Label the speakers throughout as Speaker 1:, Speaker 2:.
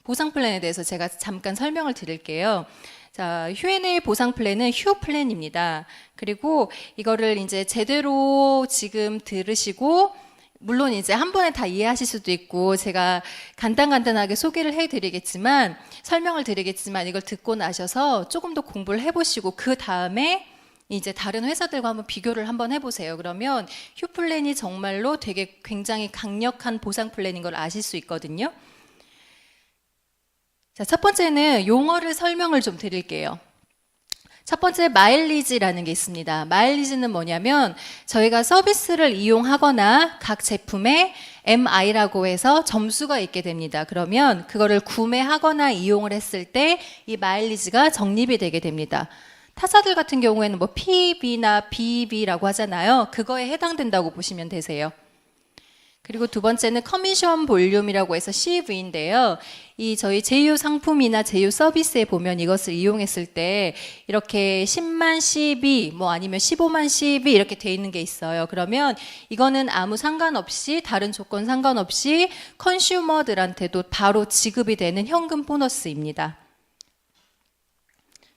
Speaker 1: 보상 플랜에 대해서 제가 잠깐 설명을 드릴게요. 자, Q&A 보상 플랜은 휴 플랜입니다. 그리고 이거를 이제 제대로 지금 들으시고, 물론 이제 한 번에 다 이해하실 수도 있고, 제가 간단하게 소개를 해드리겠지만, 설명을 드리겠지만, 이걸 듣고 나셔서 조금 더 공부를 해보시고, 그 다음에 이제 다른 회사들과 한번 비교를 한번 해보세요. 그러면 휴 플랜이 정말로 되게 굉장히 강력한 보상 플랜인 걸 아실 수 있거든요. 자, 첫 번째는 용어를 설명을 좀 드릴게요. 첫 번째 마일리지라는 게 있습니다. 마일리지는 뭐냐면 저희가 서비스를 이용하거나 각 제품에 MI라고 해서 점수가 있게 됩니다. 그러면 그거를 구매하거나 이용을 했을 때 이 마일리지가 적립이 되게 됩니다. 타사들 같은 경우에는 뭐 PB나 BB라고 하잖아요. 그거에 해당된다고 보시면 되세요. 그리고 두 번째는 커미션 볼륨이라고 해서 CV인데요. 이 저희 제휴 상품이나 제휴 서비스에 보면 이것을 이용했을 때 이렇게 10만 CB 뭐 아니면 15만 CB 이렇게 돼 있는 게 있어요. 그러면 이거는 아무 상관없이 다른 조건 상관없이 컨슈머들한테도 바로 지급이 되는 현금 보너스입니다.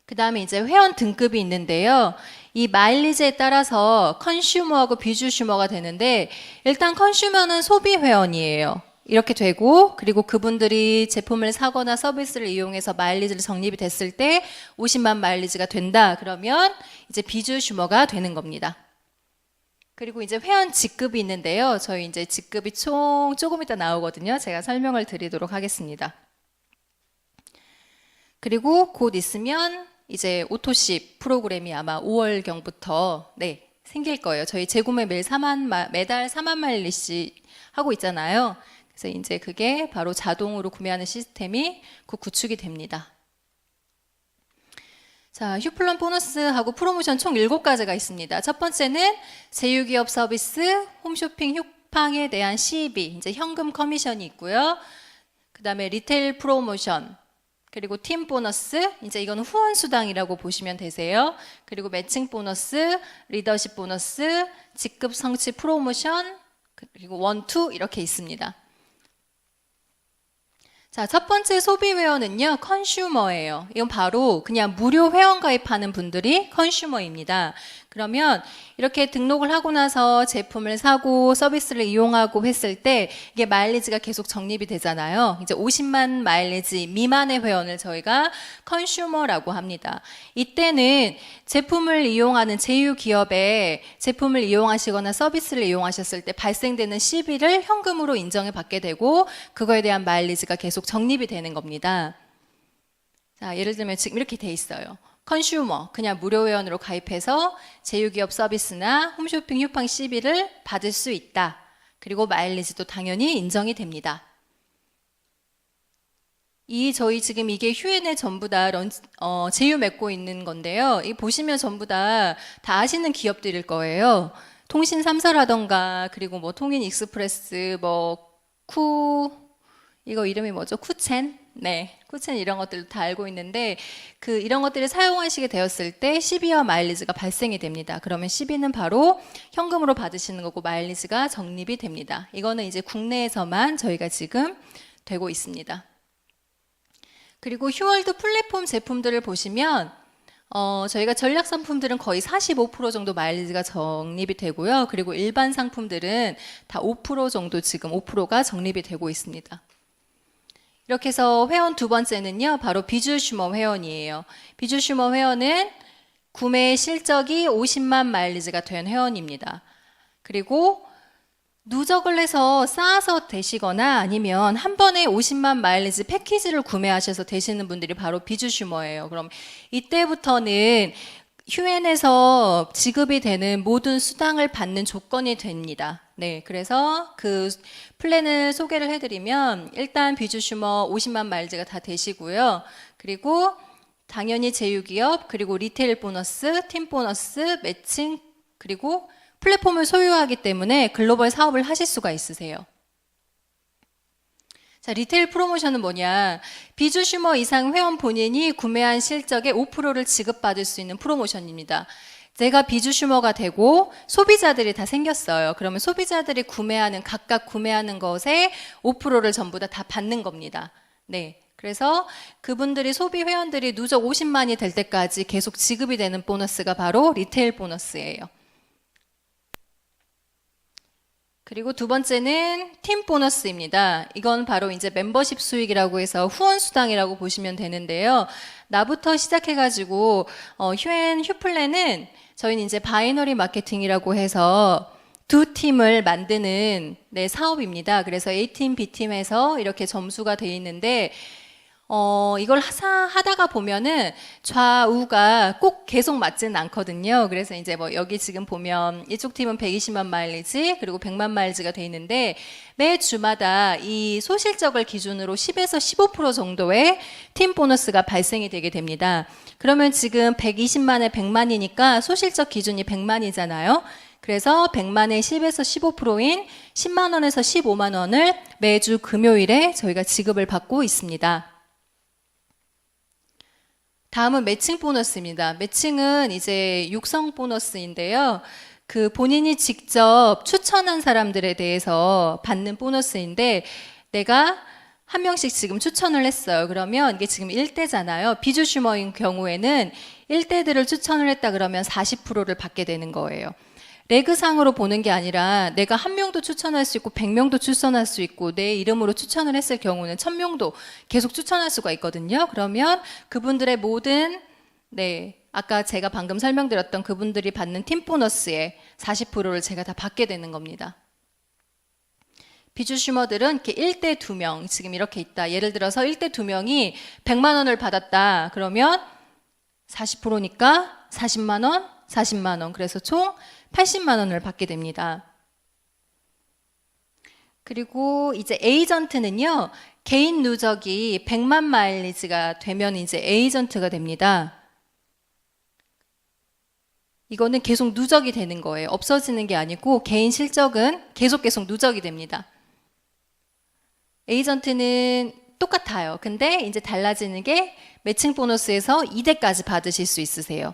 Speaker 1: 그 다음에 이제 회원 등급이 있는데요. 이 마일리지에 따라서 컨슈머하고 비주슈머가 되는데 일단 컨슈머는 소비 회원이에요. 이렇게 되고 그리고 그분들이 제품을 사거나 서비스를 이용해서 마일리지를 적립이 됐을 때 50만 마일리지가 된다. 그러면 이제 비주슈머가 되는 겁니다. 그리고 이제 회원 직급이 있는데요. 저희 이제 직급이 조금 이따 나오거든요. 제가 설명을 드리도록 하겠습니다. 그리고 곧 있으면 이제 오토십 프로그램이 아마 5월경부터 생길 거예요. 저희 재구매 매달 4만 마일리씩 하고 있잖아요. 그래서 이제 그게 바로 자동으로 구매하는 시스템이 곧 구축이 됩니다. 자, 휴플런 보너스하고 프로모션 총 7가지가 있습니다. 첫 번째는 제휴기업 서비스, 홈쇼핑 휴팡에 대한 CB, 이제 현금 커미션이 있고요. 그 다음에 리테일 프로모션, 그리고 팀 보너스, 이제 이거는 후원 수당이라고 보시면 되세요. 그리고 매칭 보너스, 리더십 보너스, 직급 성취 프로모션, 그리고 1, 2 이렇게 있습니다. 자, 첫 번째 소비 회원은요, 컨슈머예요. 이건 바로 그냥 무료 회원 가입하는 분들이 컨슈머입니다. 그러면 이렇게 등록을 하고 나서 제품을 사고 서비스를 이용하고 했을 때 이게 마일리지가 계속 적립이 되잖아요. 이제 50만 마일리지 미만의 회원을 저희가 컨슈머라고 합니다. 이때는 제품을 이용하는 제휴 기업에 제품을 이용하시거나 서비스를 이용하셨을 때 발생되는 CB를 현금으로 인정을 받게 되고 그거에 대한 마일리지가 계속 적립이 되는 겁니다. 자, 예를 들면 지금 이렇게 돼 있어요. 컨슈머, 그냥 무료 회원으로 가입해서 제휴기업 서비스나 홈쇼핑 휴팡 CB를 받을 수 있다. 그리고 마일리지도 당연히 인정이 됩니다. 저희 지금 이게 휴엔에 전부 다 제휴 맺고 있는 건데요. 이 보시면 전부 다 아시는 기업들일 거예요. 통신 3사라던가, 그리고 뭐 통인 익스프레스, 이거 이름이 뭐죠? 쿠첸? 네, 쿠첸 이런 것들도 다 알고 있는데 이런 것들을 사용하시게 되었을 때 CB와 마일리지가 발생이 됩니다. 그러면 CB는 바로 현금으로 받으시는 거고 마일리지가 적립이 됩니다. 이거는 이제 국내에서만 저희가 지금 되고 있습니다. 그리고 휴월드 플랫폼 제품들을 보시면 저희가 전략 상품들은 거의 45% 정도 마일리지가 적립이 되고요. 그리고 일반 상품들은 다 5% 정도 지금 5%가 적립이 되고 있습니다. 이렇게 해서 회원 두 번째는요, 바로 비주슈머 회원이에요. 비주슈머 회원은 구매 실적이 50만 마일리지가 된 회원입니다. 그리고 누적을 해서 쌓아서 되시거나 아니면 한 번에 50만 마일리지 패키지를 구매하셔서 되시는 분들이 바로 비주슈머예요. 그럼 이때부터는 휴엔에서 지급이 되는 모든 수당을 받는 조건이 됩니다. 네, 그래서 그 플랜을 소개를 해드리면 일단 비주슈머 50만 마일리지가 다 되시고요. 그리고 당연히 제휴기업, 그리고 리테일 보너스, 팀 보너스, 매칭, 그리고 플랫폼을 소유하기 때문에 글로벌 사업을 하실 수가 있으세요. 자, 리테일 프로모션은 뭐냐? 비주슈머 이상 회원 본인이 구매한 실적의 5%를 지급받을 수 있는 프로모션입니다. 제가 비주슈머가 되고 소비자들이 다 생겼어요. 그러면 소비자들이 각각 구매하는 것에 5%를 전부 다 받는 겁니다. 네. 그래서 그분들이 소비 회원들이 누적 50만이 될 때까지 계속 지급이 되는 보너스가 바로 리테일 보너스예요. 그리고 두 번째는 팀 보너스입니다. 이건 바로 이제 멤버십 수익이라고 해서 후원 수당이라고 보시면 되는데요. 나부터 시작해가지고 휴플랜은 저희는 이제 바이너리 마케팅이라고 해서 두 팀을 만드는 사업입니다. 그래서 A팀, B팀에서 이렇게 점수가 돼 있는데 이걸 하다가 보면은 좌우가 꼭 계속 맞지는 않거든요. 그래서 이제 뭐 여기 지금 보면 이쪽 팀은 120만 마일리지 그리고 100만 마일리지가 돼 있는데 매 주마다 이 소실적을 기준으로 10에서 15% 정도의 팀 보너스가 발생이 되게 됩니다. 그러면 지금 120만에 100만이니까 소실적 기준이 100만이잖아요. 그래서 100만에 10에서 15%인 10만 원에서 15만 원을 매주 금요일에 저희가 지급을 받고 있습니다. 다음은 매칭 보너스입니다. 매칭은 이제 육성 보너스인데요. 그 본인이 직접 추천한 사람들에 대해서 받는 보너스인데 내가 한 명씩 지금 추천을 했어요. 그러면 이게 지금 1대잖아요. 비주슈머인 경우에는 1대들을 추천을 했다 그러면 40%를 받게 되는 거예요. 레그상으로 보는 게 아니라 내가 한 명도 추천할 수 있고 100명도 추천할 수 있고 내 이름으로 추천을 했을 경우는 1000명도 계속 추천할 수가 있거든요. 그러면 그분들의 모든 아까 제가 방금 설명드렸던 그분들이 받는 팀 보너스의 40%를 제가 다 받게 되는 겁니다. 비주슈머들은 이렇게 1대 2명 지금 이렇게 있다. 예를 들어서 1대 2명이 100만 원을 받았다. 그러면 40%니까 40만 원, 40만 원. 그래서 총 80만 원을 받게 됩니다. 그리고 이제 에이전트는요, 개인 누적이 100만 마일리지가 되면 이제 에이전트가 됩니다. 이거는 계속 누적이 되는 거예요. 없어지는 게 아니고 개인 실적은 계속 누적이 됩니다. 에이전트는 똑같아요. 근데 이제 달라지는 게 매칭 보너스에서 2대까지 받으실 수 있으세요.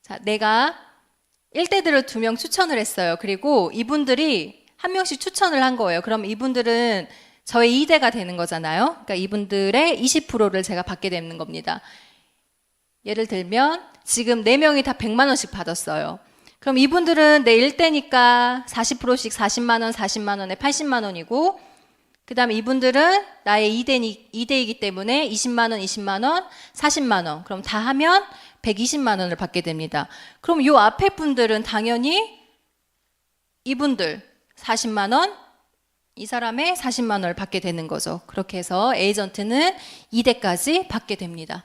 Speaker 1: 자, 내가 1대들을 2명 추천을 했어요. 그리고 이분들이 한 명씩 추천을 한 거예요. 그럼 이분들은 저의 2대가 되는 거잖아요. 그러니까 이분들의 20%를 제가 받게 되는 겁니다. 예를 들면 지금 4명이 다 100만 원씩 받았어요. 그럼 이분들은 내 1대니까 40%씩 40만 원, 40만 원에 80만 원이고 그 다음에 이분들은 나의 2대이기 때문에 20만 원, 20만 원, 40만 원. 그럼 다 하면 120만 원을 받게 됩니다. 그럼 요 앞에 분들은 당연히 이분들 40만 원, 이 사람의 40만 원을 받게 되는 거죠. 그렇게 해서 에이전트는 2대까지 받게 됩니다.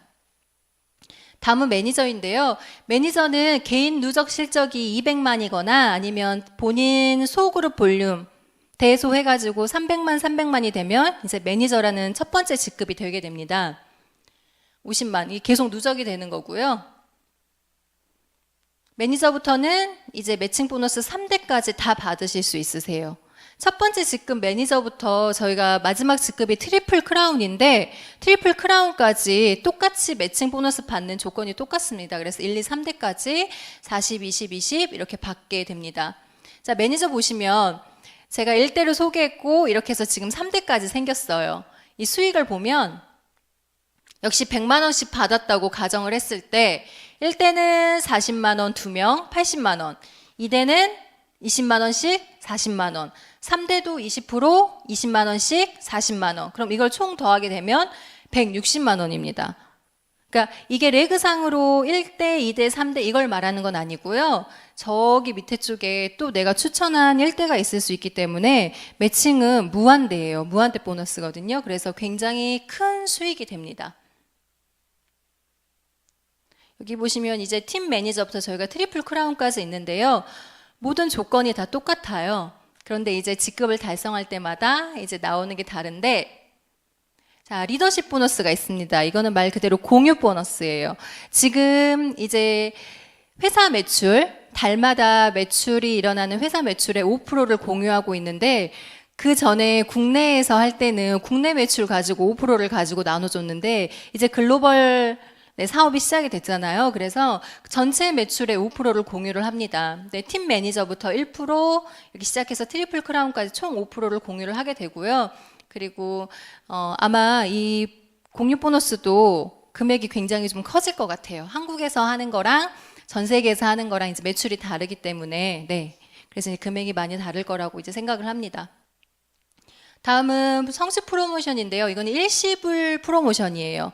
Speaker 1: 다음은 매니저인데요. 매니저는 개인 누적 실적이 200만이거나 아니면 본인 소그룹 볼륨 대소해가지고 300만이 되면 이제 매니저라는 첫 번째 직급이 되게 됩니다. 50만, 이게 계속 누적이 되는 거고요. 매니저부터는 이제 매칭 보너스 3대까지 다 받으실 수 있으세요. 첫 번째 직급 매니저부터 저희가 마지막 직급이 트리플 크라운인데 트리플 크라운까지 똑같이 매칭 보너스 받는 조건이 똑같습니다. 그래서 1, 2, 3대까지 40, 20, 20 이렇게 받게 됩니다. 자, 매니저 보시면 제가 1대를 소개했고 이렇게 해서 지금 3대까지 생겼어요. 이 수익을 보면 역시 100만 원씩 받았다고 가정을 했을 때 1대는 40만 원 2명 80만 원, 2대는 20만 원씩 40만 원, 3대도 20% 20만 원씩 40만 원. 그럼 이걸 총 더하게 되면 160만 원입니다. 그러니까 이게 레그상으로 1대, 2대, 3대 이걸 말하는 건 아니고요. 저기 밑에 쪽에 또 내가 추천한 1대가 있을 수 있기 때문에 매칭은 무한대예요. 무한대 보너스거든요. 그래서 굉장히 큰 수익이 됩니다. 여기 보시면 이제 팀 매니저부터 저희가 트리플 크라운까지 있는데요. 모든 조건이 다 똑같아요. 그런데 이제 직급을 달성할 때마다 이제 나오는 게 다른데, 자, 리더십 보너스가 있습니다. 이거는 말 그대로 공유 보너스예요. 지금 이제 회사 매출, 달마다 매출이 일어나는 회사 매출의 5%를 공유하고 있는데, 그 전에 국내에서 할 때는 국내 매출 가지고 5%를 가지고 나눠줬는데, 이제 글로벌 네, 사업이 시작이 됐잖아요. 그래서 전체 매출의 5%를 공유를 합니다. 네, 팀 매니저부터 1% 이렇게 시작해서 트리플 크라운까지 총 5%를 공유를 하게 되고요. 그리고 아마 이 공유 보너스도 금액이 굉장히 좀 커질 것 같아요. 한국에서 하는 거랑 전 세계에서 하는 거랑 이제 매출이 다르기 때문에 네, 그래서 이제 금액이 많이 다를 거라고 이제 생각을 합니다. 다음은 성식 프로모션인데요. 이거는 일시불 프로모션이에요.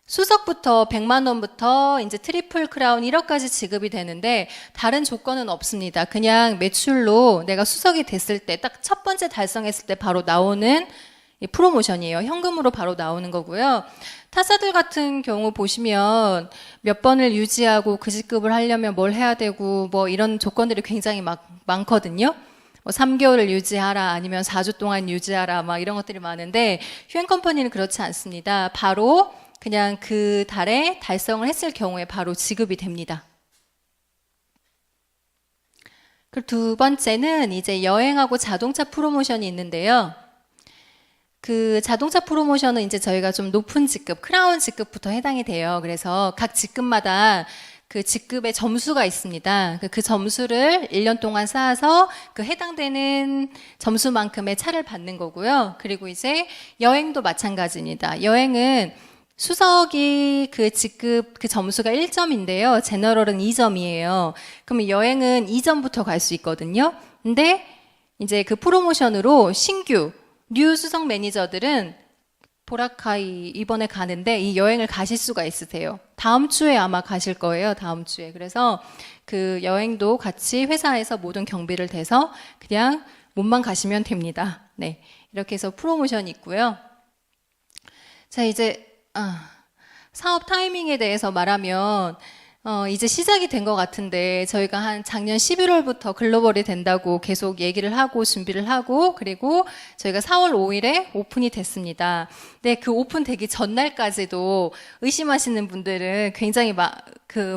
Speaker 1: 수석부터 100만 원부터 이제 트리플 크라운 1억까지 지급이 되는데 다른 조건은 없습니다. 그냥 매출로 내가 수석이 됐을 때 딱 첫 번째 달성했을 때 바로 나오는 이 프로모션이에요. 현금으로 바로 나오는 거고요. 타사들 같은 경우 보시면 몇 번을 유지하고 그 직급을 하려면 뭘 해야 되고 뭐 이런 조건들이 굉장히 많거든요. 뭐 3개월을 유지하라 아니면 4주 동안 유지하라 막 이런 것들이 많은데 휴앤컴퍼니는 그렇지 않습니다. 바로 그냥 그 달에 달성을 했을 경우에 바로 지급이 됩니다. 그리고 두 번째는 이제 여행하고 자동차 프로모션이 있는데요. 그 자동차 프로모션은 이제 저희가 좀 높은 직급, 크라운 직급부터 해당이 돼요. 그래서 각 직급마다 그 직급의 점수가 있습니다. 그 점수를 1년 동안 쌓아서 그 해당되는 점수만큼의 차를 받는 거고요. 그리고 이제 여행도 마찬가지입니다. 여행은 수석이 그 직급 그 점수가 1점인데요. 제너럴은 2점이에요. 그러면 여행은 2점부터 갈 수 있거든요. 근데 이제 그 프로모션으로 신규 뉴 수석 매니저들은 보라카이 이번에 가는데 이 여행을 가실 수가 있으세요. 다음 주에 아마 가실 거예요. 다음 주에. 그래서 그 여행도 같이 회사에서 모든 경비를 대서 그냥 몸만 가시면 됩니다. 네. 이렇게 해서 프로모션이 있고요. 자, 이제 사업 타이밍에 대해서 말하면 이제 시작이 된 것 같은데 저희가 한 작년 11월부터 글로벌이 된다고 계속 얘기를 하고 준비를 하고 그리고 저희가 4월 5일에 오픈이 됐습니다. 네, 그 오픈 되기 전날까지도 의심하시는 분들은 굉장히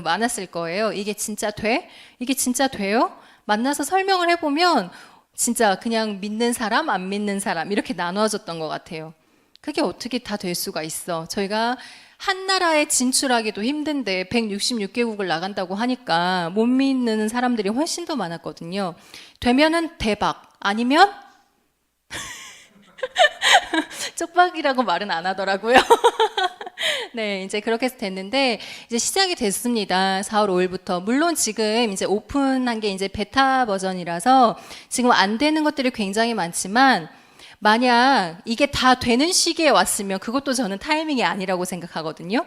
Speaker 1: 많았을 거예요. 이게 진짜 돼? 이게 진짜 돼요? 만나서 설명을 해보면 진짜 그냥 믿는 사람, 안 믿는 사람 이렇게 나눠졌던 것 같아요. 그게 어떻게 다 될 수가 있어? 저희가 한 나라에 진출하기도 힘든데 166개국을 나간다고 하니까 못 믿는 사람들이 훨씬 더 많았거든요. 되면은 대박, 아니면 쪽박이라고 말은 안 하더라고요. 네, 이제 그렇게 해서 됐는데 이제 시작이 됐습니다. 4월 5일부터. 물론 지금 이제 오픈한 게 이제 베타 버전이라서 지금 안 되는 것들이 굉장히 많지만 만약 이게 다 되는 시기에 왔으면 그것도 저는 타이밍이 아니라고 생각하거든요.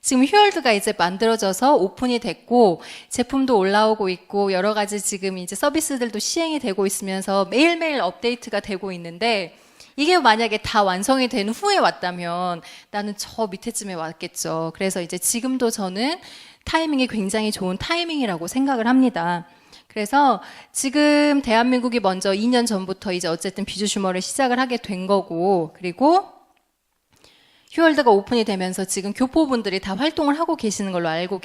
Speaker 1: 지금 휴얼드가 이제 만들어져서 오픈이 됐고 제품도 올라오고 있고 여러 가지 지금 이제 서비스들도 시행이 되고 있으면서 매일매일 업데이트가 되고 있는데 이게 만약에 다 완성이 된 후에 왔다면 나는 저 밑에쯤에 왔겠죠. 그래서 이제 지금도 저는 타이밍이 굉장히 좋은 타이밍이라고 생각을 합니다. 그래서 지금 대한민국이 먼저 2년 전부터 이제 어쨌든 비주슈머를 시작을 하게 된 거고 그리고 휴얼드가 오픈이 되면서 지금 교포분들이 다 활동을 하고 계시는 걸로 알고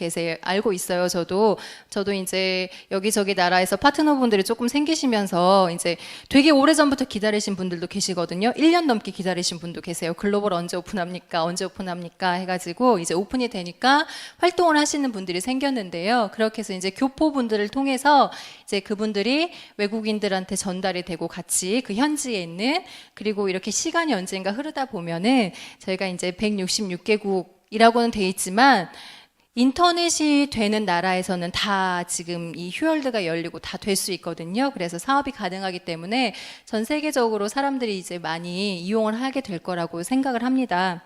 Speaker 1: 있어요. 저도 이제 여기저기 나라에서 파트너분들이 조금 생기시면서 이제 되게 오래전부터 기다리신 분들도 계시거든요. 1년 넘게 기다리신 분도 계세요. 글로벌 언제 오픈합니까 해가지고 이제 오픈이 되니까 활동을 하시는 분들이 생겼는데요. 그렇게 해서 이제 교포분들을 통해서 이제 그분들이 외국인들한테 전달이 되고 같이 그 현지에 있는 그리고 이렇게 시간이 언젠가 흐르다 보면은 저희가 이제 166개국이라고는 돼 있지만 인터넷이 되는 나라에서는 다 지금 이 휴얼드가 열리고 다 될 수 있거든요. 그래서 사업이 가능하기 때문에 전 세계적으로 사람들이 이제 많이 이용을 하게 될 거라고 생각을 합니다.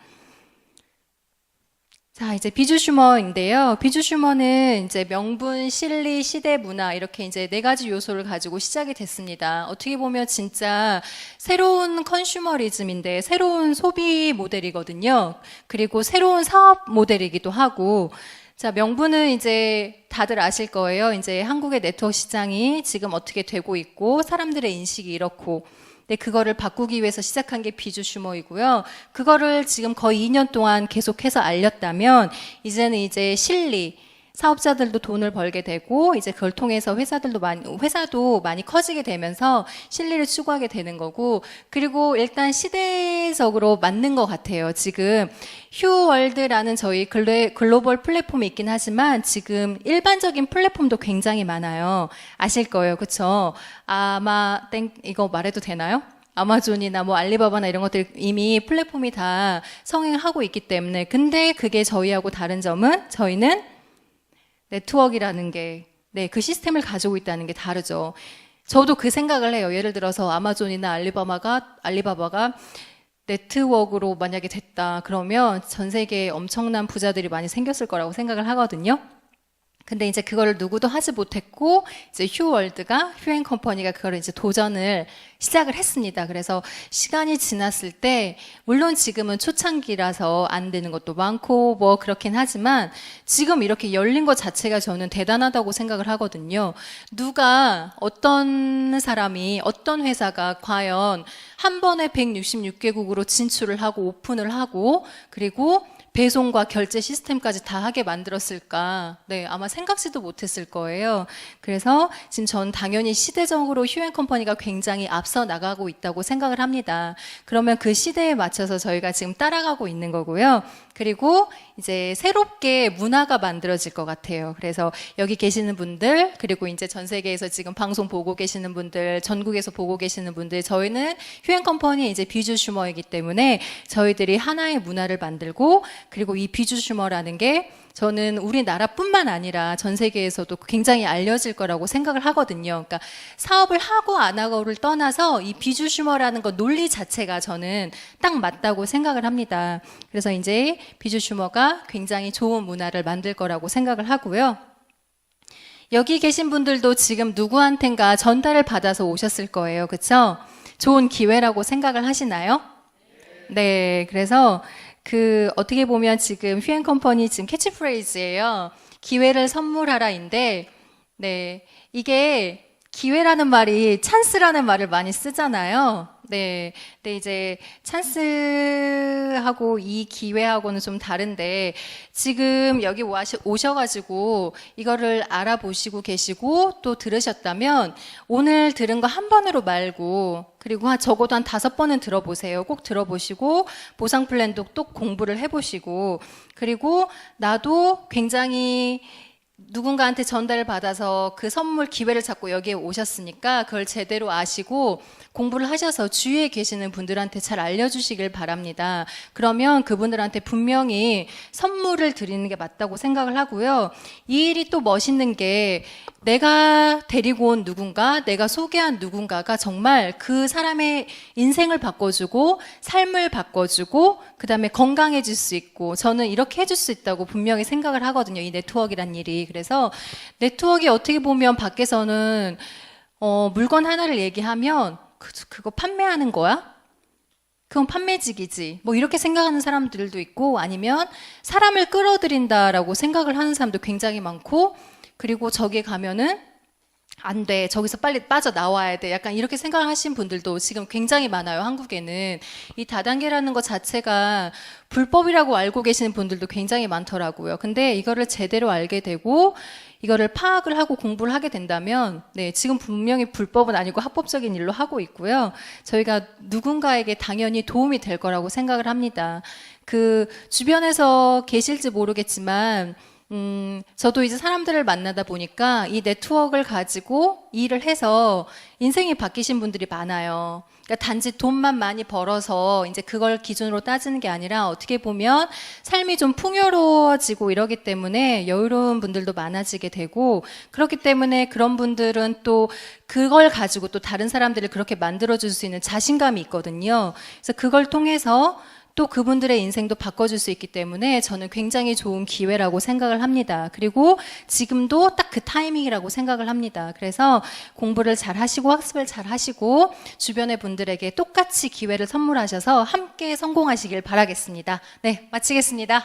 Speaker 1: 자, 이제 비주슈머인데요. 비주슈머는 이제 명분, 실리, 시대, 문화 이렇게 이제 4가지 요소를 가지고 시작이 됐습니다. 어떻게 보면 진짜 새로운 컨슈머리즘인데 새로운 소비 모델이거든요. 그리고 새로운 사업 모델이기도 하고 자, 명분은 이제 다들 아실 거예요. 이제 한국의 네트워크 시장이 지금 어떻게 되고 있고 사람들의 인식이 이렇고 네, 그거를 바꾸기 위해서 시작한 게 비주슈머이고요. 그거를 지금 거의 2년 동안 계속해서 알렸다면 이제는 이제 실리, 사업자들도 돈을 벌게 되고 이제 그걸 통해서 회사도 많이 커지게 되면서 실리를 추구하게 되는 거고, 그리고 일단 시대적으로 맞는 것 같아요. 지금 휴월드라는 저희 글로벌 플랫폼이 있긴 하지만 지금 일반적인 플랫폼도 굉장히 많아요. 아실 거예요. 그쵸? 이거 말해도 되나요? 아마존이나 뭐 알리바바나 이런 것들 이미 플랫폼이 다 성행하고 있기 때문에, 근데 그게 저희하고 다른 점은 저희는 네트워크라는 게, 그 시스템을 가지고 있다는 게 다르죠. 저도 그 생각을 해요. 예를 들어서 아마존이나 알리바바가 네트워크로 만약에 됐다 그러면 전 세계에 엄청난 부자들이 많이 생겼을 거라고 생각을 하거든요. 근데 이제 그거를 누구도 하지 못했고, 이제 휴앤컴퍼니가 그거를 이제 도전을 시작을 했습니다. 그래서 시간이 지났을 때, 물론 지금은 초창기라서 안 되는 것도 많고, 뭐 그렇긴 하지만, 지금 이렇게 열린 것 자체가 저는 대단하다고 생각을 하거든요. 어떤 사람이, 어떤 회사가 과연 한 번에 166개국으로 진출을 하고, 오픈을 하고, 그리고 배송과 결제 시스템까지 다 하게 만들었을까? 네, 아마 생각지도 못했을 거예요. 그래서 지금 전 당연히 시대적으로 휴앤컴퍼니가 굉장히 앞서 나가고 있다고 생각을 합니다. 그러면 그 시대에 맞춰서 저희가 지금 따라가고 있는 거고요. 그리고 이제 새롭게 문화가 만들어질 것 같아요. 그래서 여기 계시는 분들, 그리고 이제 전 세계에서 지금 방송 보고 계시는 분들, 전국에서 보고 계시는 분들, 저희는 휴앤컴퍼니 이제 비주슈머이기 때문에 저희들이 하나의 문화를 만들고, 그리고 이 비주슈머라는 게 저는 우리나라뿐만 아니라 전 세계에서도 굉장히 알려질 거라고 생각을 하거든요. 그러니까 사업을 하고 안 하고를 떠나서 이 비주슈머라는 거 논리 자체가 저는 딱 맞다고 생각을 합니다. 그래서 이제 비주슈머가 굉장히 좋은 문화를 만들 거라고 생각을 하고요. 여기 계신 분들도 지금 누구한텐가 전달을 받아서 오셨을 거예요. 그렇죠? 좋은 기회라고 생각을 하시나요? 네, 그래서 어떻게 보면 지금 휴앤컴퍼니 지금 캐치프레이즈예요. 기회를 선물하라인데, 네, 이게 기회라는 말이 찬스라는 말을 많이 쓰잖아요. 네, 근데 이제 찬스하고 이 기회하고는 좀 다른데, 지금 여기 오셔가지고 이거를 알아보시고 계시고 또 들으셨다면, 오늘 들은 거 한 번으로 말고, 그리고 적어도 한 5번은 들어보세요. 꼭 들어보시고 보상 플랜도 또 공부를 해보시고, 그리고 나도 굉장히 누군가한테 전달을 받아서 그 선물 기회를 잡고 여기에 오셨으니까 그걸 제대로 아시고 공부를 하셔서 주위에 계시는 분들한테 잘 알려주시길 바랍니다. 그러면 그분들한테 분명히 선물을 드리는 게 맞다고 생각을 하고요. 이 일이 또 멋있는 게, 내가 데리고 온 누군가, 내가 소개한 누군가가 정말 그 사람의 인생을 바꿔주고 삶을 바꿔주고 그 다음에 건강해질 수 있고, 저는 이렇게 해줄 수 있다고 분명히 생각을 하거든요. 이 네트워크란 일이. 그래서 네트워크가 어떻게 보면 밖에서는 물건 하나를 얘기하면 그거 판매하는 거야? 그건 판매직이지. 뭐 이렇게 생각하는 사람들도 있고, 아니면 사람을 끌어들인다라고 생각을 하는 사람도 굉장히 많고, 그리고 저기 가면은 안 돼, 저기서 빨리 빠져나와야 돼, 약간 이렇게 생각하신 분들도 지금 굉장히 많아요. 한국에는 이 다단계라는 것 자체가 불법이라고 알고 계시는 분들도 굉장히 많더라고요. 근데 이거를 제대로 알게 되고 이거를 파악을 하고 공부를 하게 된다면, 네, 지금 분명히 불법은 아니고 합법적인 일로 하고 있고요. 저희가 누군가에게 당연히 도움이 될 거라고 생각을 합니다. 주변에서 계실지 모르겠지만, 저도 이제 사람들을 만나다 보니까 이 네트워크를 가지고 일을 해서 인생이 바뀌신 분들이 많아요. 그러니까 단지 돈만 많이 벌어서 이제 그걸 기준으로 따지는 게 아니라, 어떻게 보면 삶이 좀 풍요로워지고 이러기 때문에 여유로운 분들도 많아지게 되고, 그렇기 때문에 그런 분들은 또 그걸 가지고 또 다른 사람들을 그렇게 만들어줄 수 있는 자신감이 있거든요. 그래서 그걸 통해서 또 그분들의 인생도 바꿔줄 수 있기 때문에 저는 굉장히 좋은 기회라고 생각을 합니다. 그리고 지금도 딱 그 타이밍이라고 생각을 합니다. 그래서 공부를 잘 하시고 학습을 잘 하시고 주변의 분들에게 똑같이 기회를 선물하셔서 함께 성공하시길 바라겠습니다. 네, 마치겠습니다.